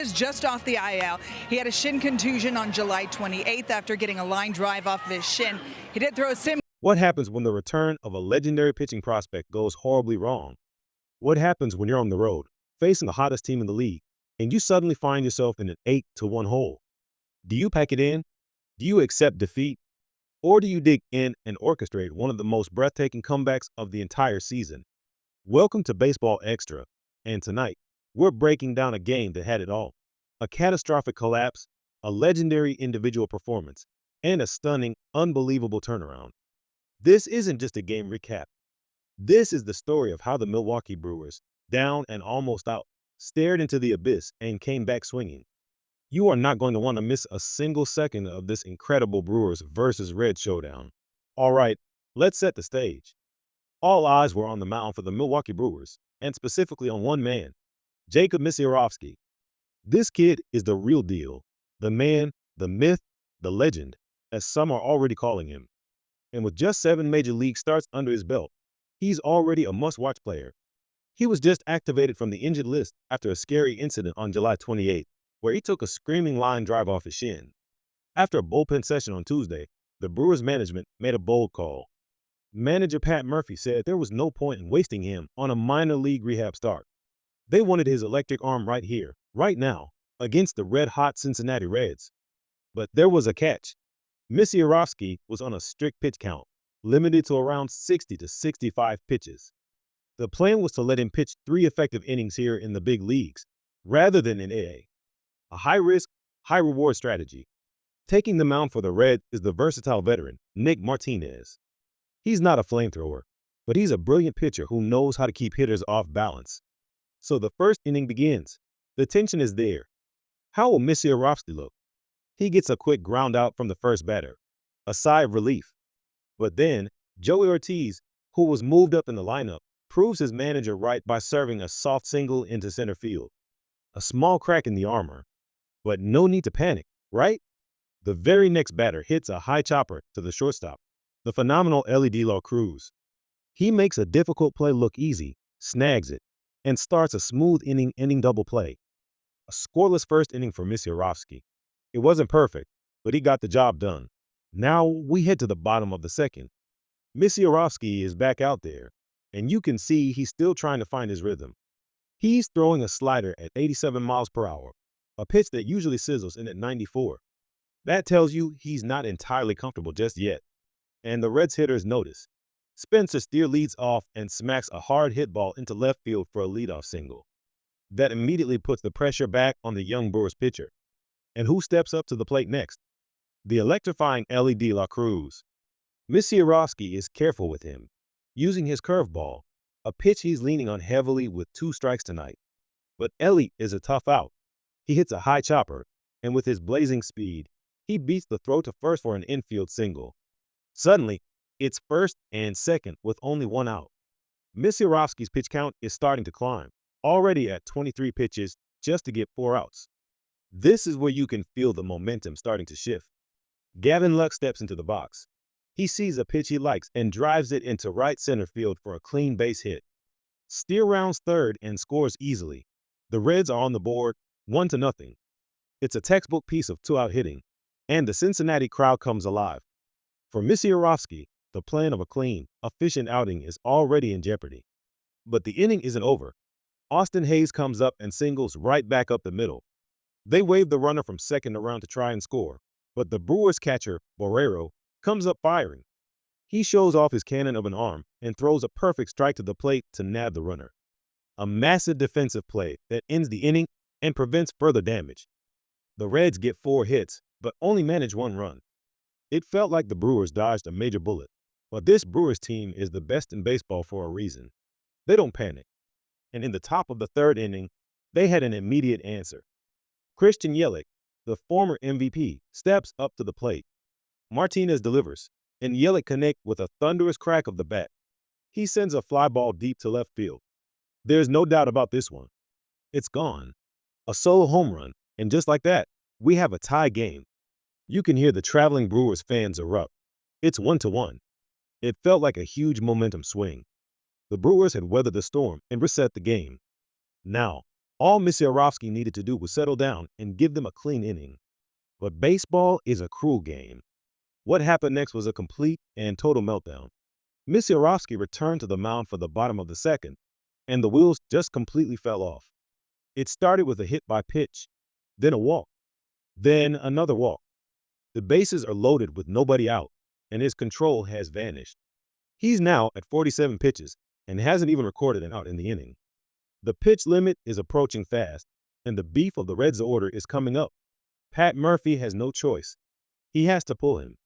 Is just off the IL. He had a shin contusion on July 28th after getting a line drive off of his shin. He did throw a sim. What happens when the return of a legendary pitching prospect goes horribly wrong? What happens when you're on the road, facing the hottest team in the league, and you suddenly find yourself in an 8-1 hole? Do you pack it in? Do you accept defeat? Or do you dig in and orchestrate one of the most breathtaking comebacks of the entire season? Welcome to Baseball Extra, and tonight, we're breaking down a game that had it all. A catastrophic collapse, a legendary individual performance, and a stunning, unbelievable turnaround. This isn't just a game recap. This is the story of how the Milwaukee Brewers, down and almost out, stared into the abyss and came back swinging. You are not going to want to miss a single second of this incredible Brewers versus Reds showdown. All right, let's set the stage. All eyes were on the mound for the Milwaukee Brewers, and specifically on one man, Jacob Misiorowski. This kid is the real deal, the man, the myth, the legend, as some are already calling him. And with just 7 major league starts under his belt, he's already a must-watch player. He was just activated from the injured list after a scary incident on July 28th, where he took a screaming line drive off his shin. After a bullpen session on Tuesday, the Brewers management made a bold call. Manager Pat Murphy said there was no point in wasting him on a minor league rehab start. They wanted his electric arm right here, right now, against the red-hot Cincinnati Reds. But there was a catch. Misiorowski was on a strict pitch count, limited to around 60 to 65 pitches. The plan was to let him pitch 3 effective innings here in the big leagues, rather than in AA. A high-risk, high-reward strategy. Taking the mound for the Reds is the versatile veteran, Nick Martinez. He's not a flamethrower, but he's a brilliant pitcher who knows how to keep hitters off balance. So the first inning begins. The tension is there. How will Misiorowski look? He gets a quick ground out from the first batter, a sigh of relief. But then, Joey Ortiz, who was moved up in the lineup, proves his manager right by serving a soft single into center field. A small crack in the armor. But no need to panic, right? The very next batter hits a high chopper to the shortstop, the phenomenal LED La Cruz. He makes a difficult play look easy, snags it, and starts a smooth inning double play. A scoreless first inning for Misiorowski. It wasn't perfect, but he got the job done. Now we head to the bottom of the second. Misiorowski is back out there, and you can see he's still trying to find his rhythm. He's throwing a slider at 87 miles per hour, a pitch that usually sizzles in at 94. That tells you he's not entirely comfortable just yet. And the Reds hitters notice. Spencer Steer leads off and smacks a hard hit ball into left field for a leadoff single. That immediately puts the pressure back on the young Brewers pitcher. And who steps up to the plate next? The electrifying LED La Cruz. Misiorowski is careful with him, using his curveball, a pitch he's leaning on heavily with 2 strikes tonight. But Ellie is a tough out. He hits a high chopper, and with his blazing speed, he beats the throw to first for an infield single. Suddenly, it's first and second with only 1 out. Misiorowski's pitch count is starting to climb, already at 23 pitches just to get 4 outs. This is where you can feel the momentum starting to shift. Gavin Lux steps into the box. He sees a pitch he likes and drives it into right center field for a clean base hit. Steer rounds third and scores easily. The Reds are on the board, 1-0. It's a textbook piece of 2-out hitting, and the Cincinnati crowd comes alive. For Misiorowski, the plan of a clean, efficient outing is already in jeopardy. But the inning isn't over. Austin Hayes comes up and singles right back up the middle. They wave the runner from second around to try and score, but the Brewers catcher, Borrero, comes up firing. He shows off his cannon of an arm and throws a perfect strike to the plate to nab the runner. A massive defensive play that ends the inning and prevents further damage. The Reds get 4 hits, but only manage 1 run. It felt like the Brewers dodged a major bullet, but this Brewers team is the best in baseball for a reason. They don't panic. And in the top of the 3rd inning, they had an immediate answer. Christian Yelich, the former MVP, steps up to the plate. Martinez delivers, and Yelich connects with a thunderous crack of the bat. He sends a fly ball deep to left field. There's no doubt about this one. It's gone. A solo home run, and just like that, we have a tie game. You can hear the traveling Brewers fans erupt. It's 1-1. It felt like a huge momentum swing. The Brewers had weathered the storm and reset the game. Now, All Misiorowski needed to do was settle down and give them a clean inning. But baseball is a cruel game. What happened next was a complete and total meltdown. Misiorowski returned to the mound for the bottom of the second, and the wheels just completely fell off. It started with a hit by pitch, then a walk, then another walk. The bases are loaded with nobody out, and his control has vanished. He's now at 47 pitches and hasn't even recorded an out in the inning. The pitch limit is approaching fast, and the beef of the Reds' order is coming up. Pat Murphy has no choice. He has to pull him.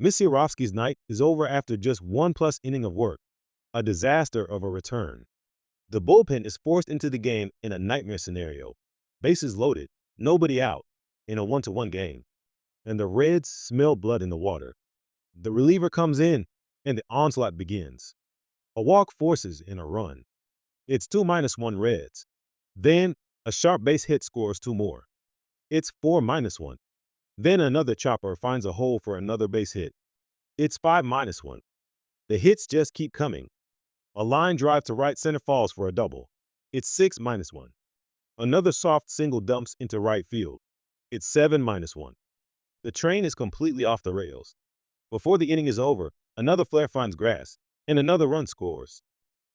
Misiorowski's night is over after just 1+ inning of work, a disaster of a return. The bullpen is forced into the game in a nightmare scenario. Bases loaded, nobody out, in a 1-1 game. And the Reds smell blood in the water. The reliever comes in, and the onslaught begins. A walk forces in a run. It's 2-1 Reds. Then a sharp base hit scores 2 more. It's 4-1. Then another chopper finds a hole for another base hit. It's 5-1. The hits just keep coming. A line drive to right center falls for a double. It's 6-1. Another soft single dumps into right field. It's 7-1. The train is completely off the rails. Before the inning is over, another flare finds grass, and another run scores.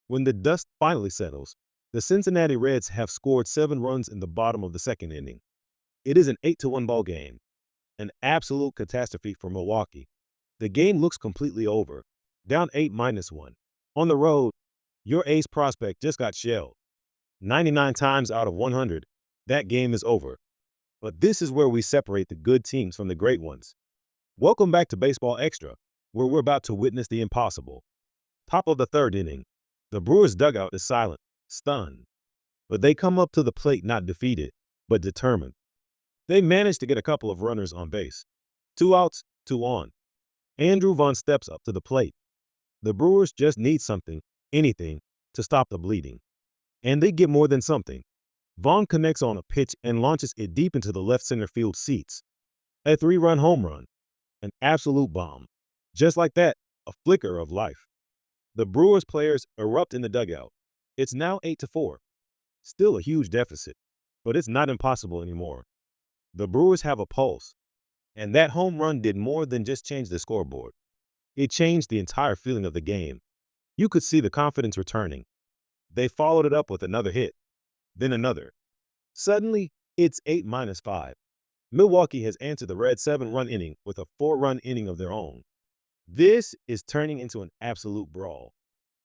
When the dust finally settles, the Cincinnati Reds have scored 7 runs in the bottom of the second inning. It is an 8-1 ball game, an absolute catastrophe for Milwaukee. The game looks completely over, down 8-1. On the road, your ace prospect just got shelled. 99 times out of 100, that game is over. But this is where we separate the good teams from the great ones. Welcome back to Baseball Extra, where we're about to witness the impossible. Top of the third inning, the Brewers' dugout is silent, stunned. But they come up to the plate not defeated, but determined. They manage to get a couple of runners on base. 2 outs, 2 on. Andrew Vaughn steps up to the plate. The Brewers just need something, anything, to stop the bleeding. And they get more than something. Vaughn connects on a pitch and launches it deep into the left center field seats. A 3-run home run. An absolute bomb. Just like that, a flicker of life. The Brewers players erupt in the dugout. It's now 8-4. Still a huge deficit, but it's not impossible anymore. The Brewers have a pulse, and that home run did more than just change the scoreboard. It changed the entire feeling of the game. You could see the confidence returning. They followed it up with another hit, then another. Suddenly, it's 8-5. Milwaukee has answered the Reds' 7-run inning with a 4-run inning of their own. This is turning into an absolute brawl.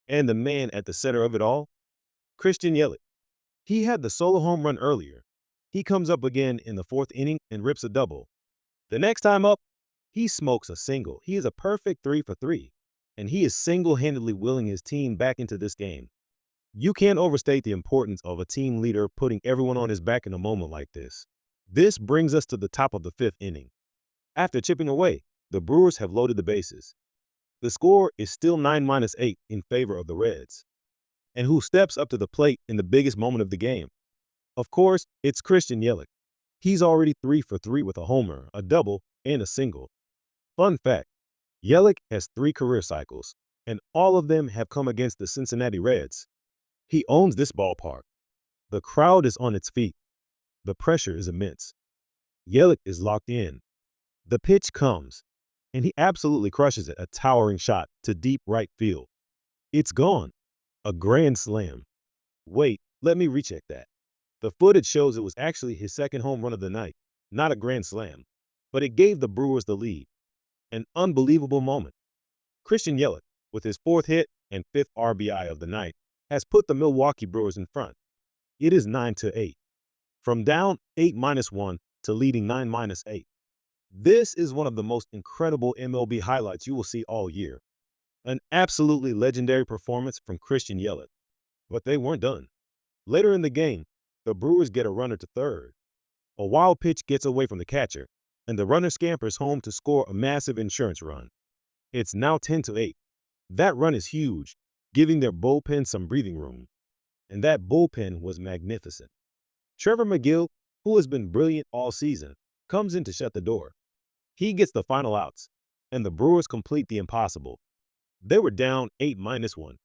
And the man at the center of it all? Christian Yelich. He had the solo home run earlier. He comes up again in the 4th inning and rips a double. The next time up, he smokes a single. He is a perfect 3 for 3, and he is single-handedly willing his team back into this game. You can't overstate the importance of a team leader putting everyone on his back in a moment like this. This brings us to the top of the 5th inning. After chipping away, the Brewers have loaded the bases. The score is still 9-8 in favor of the Reds. And who steps up to the plate in the biggest moment of the game? Of course, it's Christian Yelich. He's already 3 for 3 with a homer, a double, and a single. Fun fact, Yelich has 3 career cycles, and all of them have come against the Cincinnati Reds. He owns this ballpark. The crowd is on its feet. The pressure is immense. Yelich is locked in. The pitch comes, and he absolutely crushes it, a towering shot to deep right field. It's gone. A grand slam. Wait, let me recheck that. The footage shows it was actually his 2nd home run of the night, not a grand slam, but it gave the Brewers the lead. An unbelievable moment. Christian Yelich, with his 4th hit and 5th RBI of the night, has put the Milwaukee Brewers in front. It is 9-8. From down 8-1 to leading 9-8. This is one of the most incredible MLB highlights you will see all year. An absolutely legendary performance from Christian Yelich. But they weren't done. Later in the game, the Brewers get a runner to third. A wild pitch gets away from the catcher, and the runner scampers home to score a massive insurance run. It's now 10-8. That run is huge, giving their bullpen some breathing room. And that bullpen was magnificent. Trevor McGill, who has been brilliant all season, comes in to shut the door. He gets the final outs, and the Brewers complete the impossible. They were down 8-1.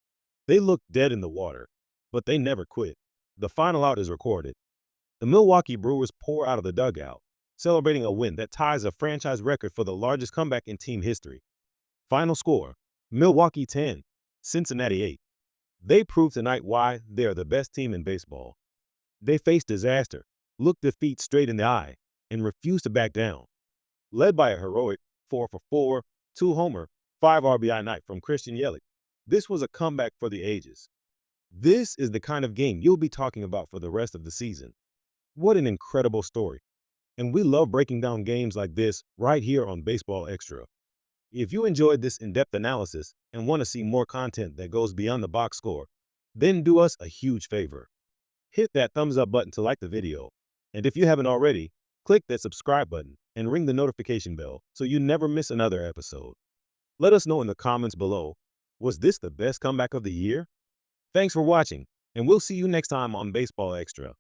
They looked dead in the water, but they never quit. The final out is recorded. The Milwaukee Brewers pour out of the dugout, celebrating a win that ties a franchise record for the largest comeback in team history. Final score, Milwaukee 10, Cincinnati 8. They proved tonight why they are the best team in baseball. They faced disaster, looked defeat straight in the eye, and refused to back down. Led by a heroic 4 for 4, 2-homer, 5 RBI night from Christian Yelich, this was a comeback for the ages. This is the kind of game you'll be talking about for the rest of the season. What an incredible story. And we love breaking down games like this right here on Baseball Extra. If you enjoyed this in-depth analysis and want to see more content that goes beyond the box score, then do us a huge favor. Hit that thumbs up button to like the video. And if you haven't already, click that subscribe button and ring the notification bell so you never miss another episode. Let us know in the comments below, was this the best comeback of the year? Thanks for watching, and we'll see you next time on Baseball Extra.